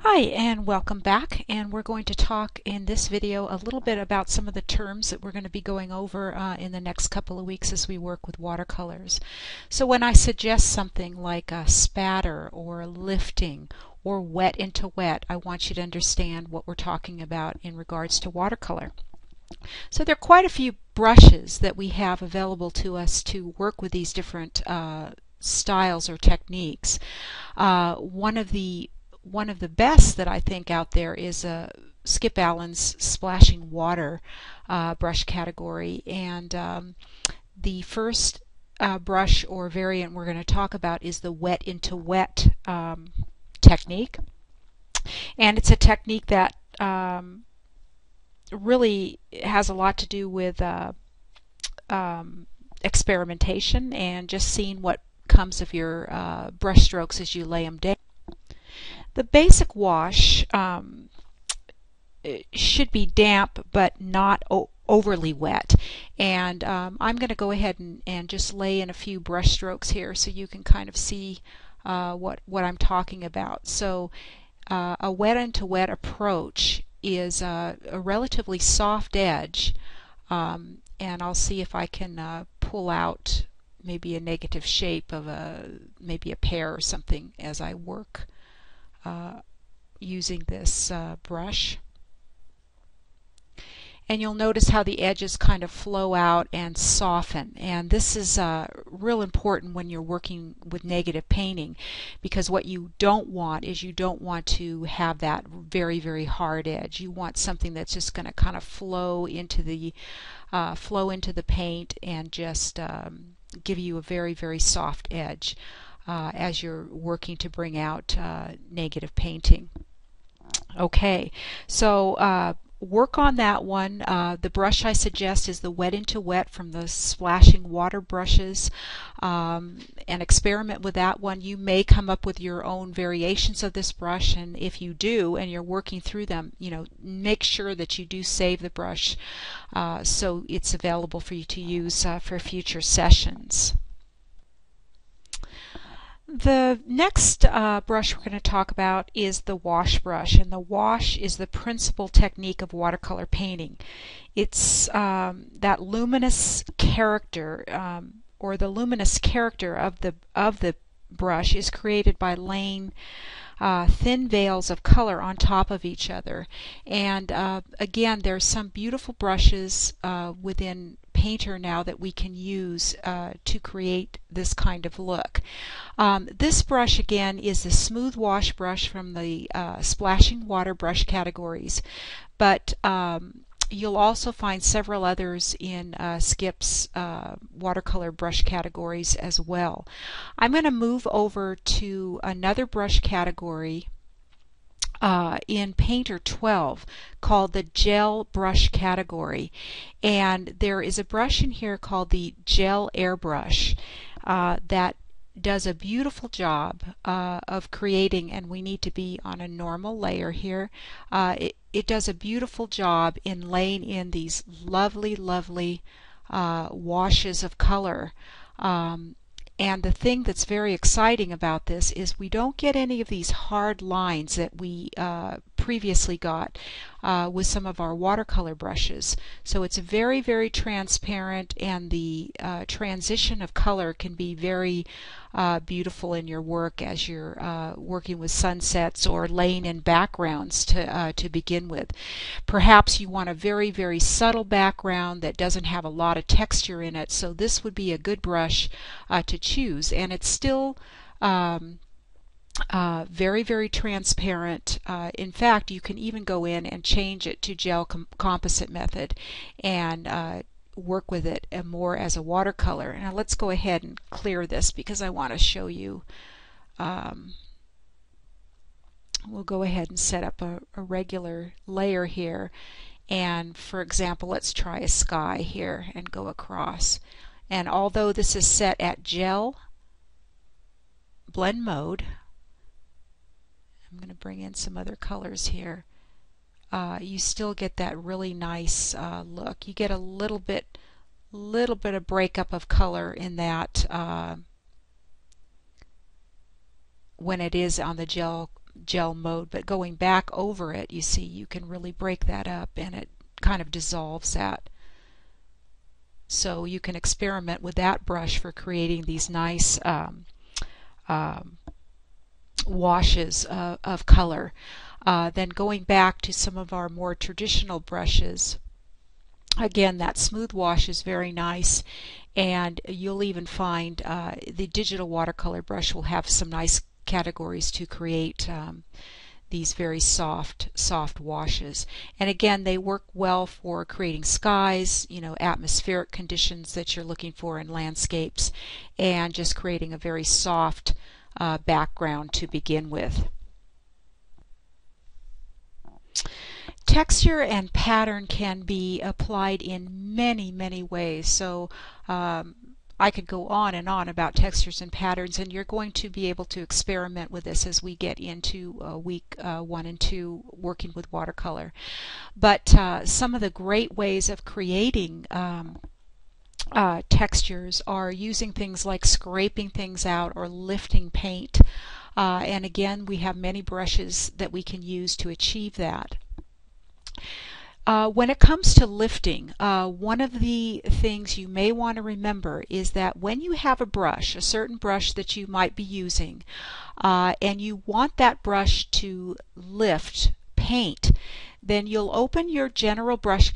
Hi, and welcome back, and we're going to talk in this video a little bit about some of the terms that we're going to be going over in the next couple of weeks as we work with watercolors. So when I suggest something like a spatter or lifting or wet into wet, I want you to understand what we're talking about in regards to watercolor. So there are quite a few brushes that we have available to us to work with these different styles or techniques. One of the best that I think out there is Skip Allen's Splashing Water brush category, and the first brush or variant we're going to talk about is the wet into wet technique, and it's a technique that really has a lot to do with experimentation and just seeing what comes of your brush strokes as you lay them down. The basic wash should be damp but not overly wet, and I'm going to go ahead and just lay in a few brush strokes here so you can kind of see what I'm talking about. So a wet into wet approach is a relatively soft edge, and I'll see if I can pull out maybe a negative shape of maybe a pear or something as I work using this brush. And you'll notice how the edges kind of flow out and soften, and this is real important when you're working with negative painting, because what you don't want is you don't want to have that very, very hard edge. You want something that's just going to kind of flow into the paint and just give you a very, very soft edge as you're working to bring out negative painting. Okay, so work on that one. The brush I suggest is the wet into wet from the Splashing Water brushes, and experiment with that one. You may come up with your own variations of this brush, and if you do and you're working through them, make sure that you do save the brush so it's available for you to use for future sessions. The next brush we're going to talk about is the wash brush, and the wash is the principal technique of watercolor painting. It's that luminous character, or the luminous character of the brush is created by laying thin veils of color on top of each other. And again, there's some beautiful brushes within Painter now that we can use to create this kind of look. This brush again is the smooth wash brush from the Splashing Water brush categories, but you'll also find several others in Skip's watercolor brush categories as well. I'm going to move over to another brush category in Painter 12 called the gel brush category, and there is a brush in here called the gel airbrush that does a beautiful job of creating, and we need to be on a normal layer here. It does a beautiful job in laying in these lovely washes of color. And the thing that's very exciting about this is we don't get any of these hard lines that we previously got with some of our watercolor brushes. So it's very, very transparent, and the transition of color can be very beautiful in your work as you're working with sunsets or laying in backgrounds to begin with. Perhaps you want a very, very subtle background that doesn't have a lot of texture in it, so this would be a good brush to choose, and it's still very, very transparent. In fact, you can even go in and change it to gel composite method and work with it more as a watercolor. Now let's go ahead and clear this because I want to show you. We'll go ahead and set up a regular layer here, and for example, let's try a sky here and go across. And although this is set at gel blend mode, I'm going to bring in some other colors here. you still get that really nice look. You get a little bit of breakup of color in that when it is on the gel mode, but going back over it, you see you can really break that up and it kind of dissolves that. So you can experiment with that brush for creating these nice washes of color. Then going back to some of our more traditional brushes, again, that smooth wash is very nice, and you'll even find the digital watercolor brush will have some nice categories to create these very soft washes. And again, they work well for creating skies, atmospheric conditions that you're looking for in landscapes, and just creating a very soft background to begin with. Texture and pattern can be applied in many ways. So I could go on and on about textures and patterns, and you're going to be able to experiment with this as we get into week 1 and 2 working with watercolor. But some of the great ways of creating textures are using things like scraping things out or lifting paint. And again, we have many brushes that we can use to achieve that. When it comes to lifting, one of the things you may want to remember is that when you have a brush, a certain brush that you might be using, and you want that brush to lift paint, then you'll open your general brush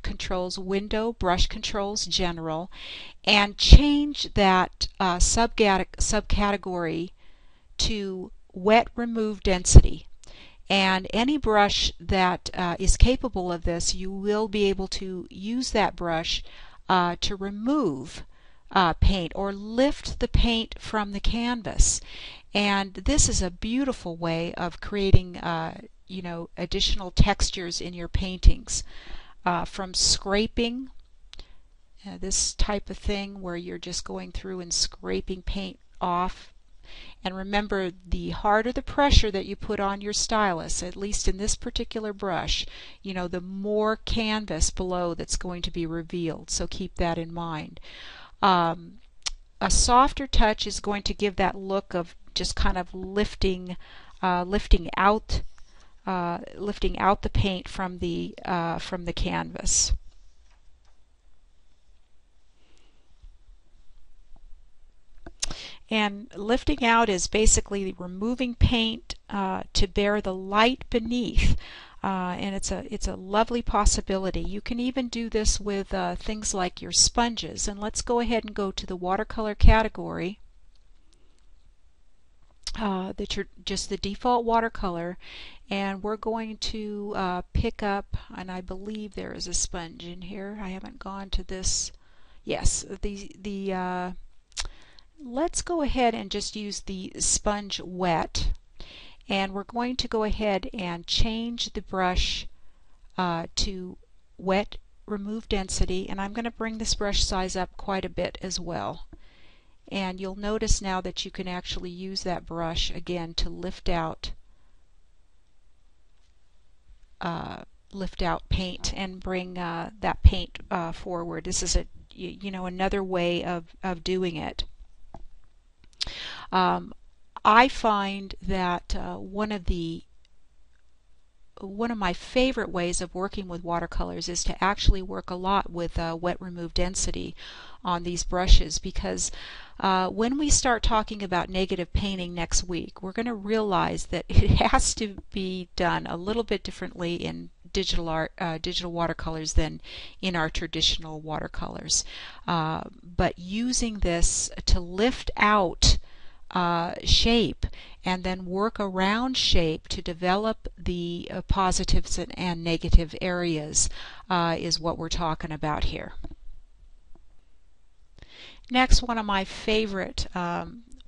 controls window, brush controls general, and change that subcategory to wet remove density. And any brush that is capable of this, you will be able to use that brush to remove paint or lift the paint from the canvas. And this is a beautiful way of creating additional textures in your paintings. From scraping, this type of thing where you're just going through and scraping paint off. And remember, the harder the pressure that you put on your stylus, at least in this particular brush, the more canvas below that's going to be revealed. So keep that in mind. A softer touch is going to give that look of just kind of lifting out the paint from the canvas. And lifting out is basically removing paint to bear the light beneath, and it's a lovely possibility. You can even do this with things like your sponges. And let's go ahead and go to the watercolor category. Just the default watercolor, and we're going to pick up, and I believe there is a sponge in here. I haven't gone to this. Yes, let's go ahead and just use the sponge wet, and we're going to go ahead and change the brush to wet remove density, and I'm going to bring this brush size up quite a bit as well. And you'll notice now that you can actually use that brush again to lift out paint and bring that paint forward. This is another way of doing it. I find that one of my favorite ways of working with watercolors is to actually work a lot with wet remove density on these brushes, because when we start talking about negative painting next week, we're going to realize that it has to be done a little bit differently in digital watercolors than in our traditional watercolors. But using this to lift out shape and then work around shape to develop the positives and negative areas is what we're talking about here. Next, one of my favorite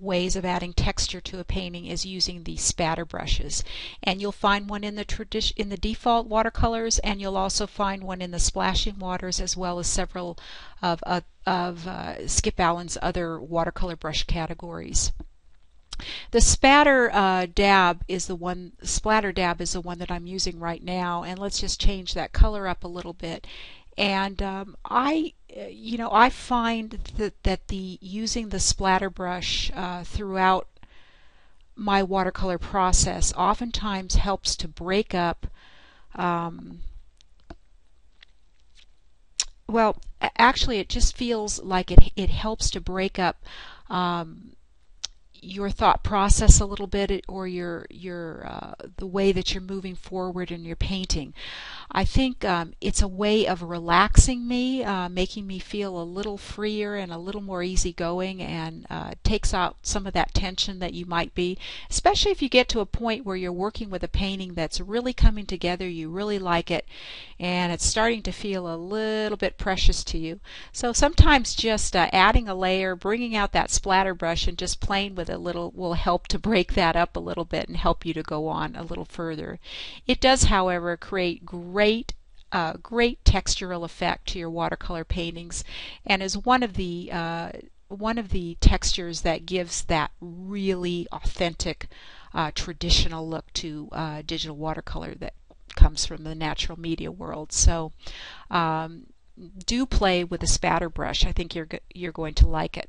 ways of adding texture to a painting is using the spatter brushes, and you'll find one in the default watercolors, and you'll also find one in the splashing waters, as well as several of Skip Allen's other watercolor brush categories. The spatter dab is the one. Splatter dab is the one that I'm using right now, and let's just change that color up a little bit. And I find that the using the splatter brush throughout my watercolor process oftentimes helps to break up. Um, well, actually, it just feels like it helps to break up. Um, your thought process a little bit, or your the way that you're moving forward in your painting. I think it's a way of relaxing me, making me feel a little freer and a little more easygoing, and takes out some of that tension that you might be, especially if you get to a point where you're working with a painting that's really coming together, you really like it, and it's starting to feel a little bit precious to you. So sometimes just adding a layer, bringing out that splatter brush, and just playing with it a little will help to break that up a little bit and help you to go on a little further. It does, however, create great textural effect to your watercolor paintings, and is one of the textures that gives that really authentic traditional look to digital watercolor that comes from the natural media world. So do play with a spatter brush. I think you're going to like it.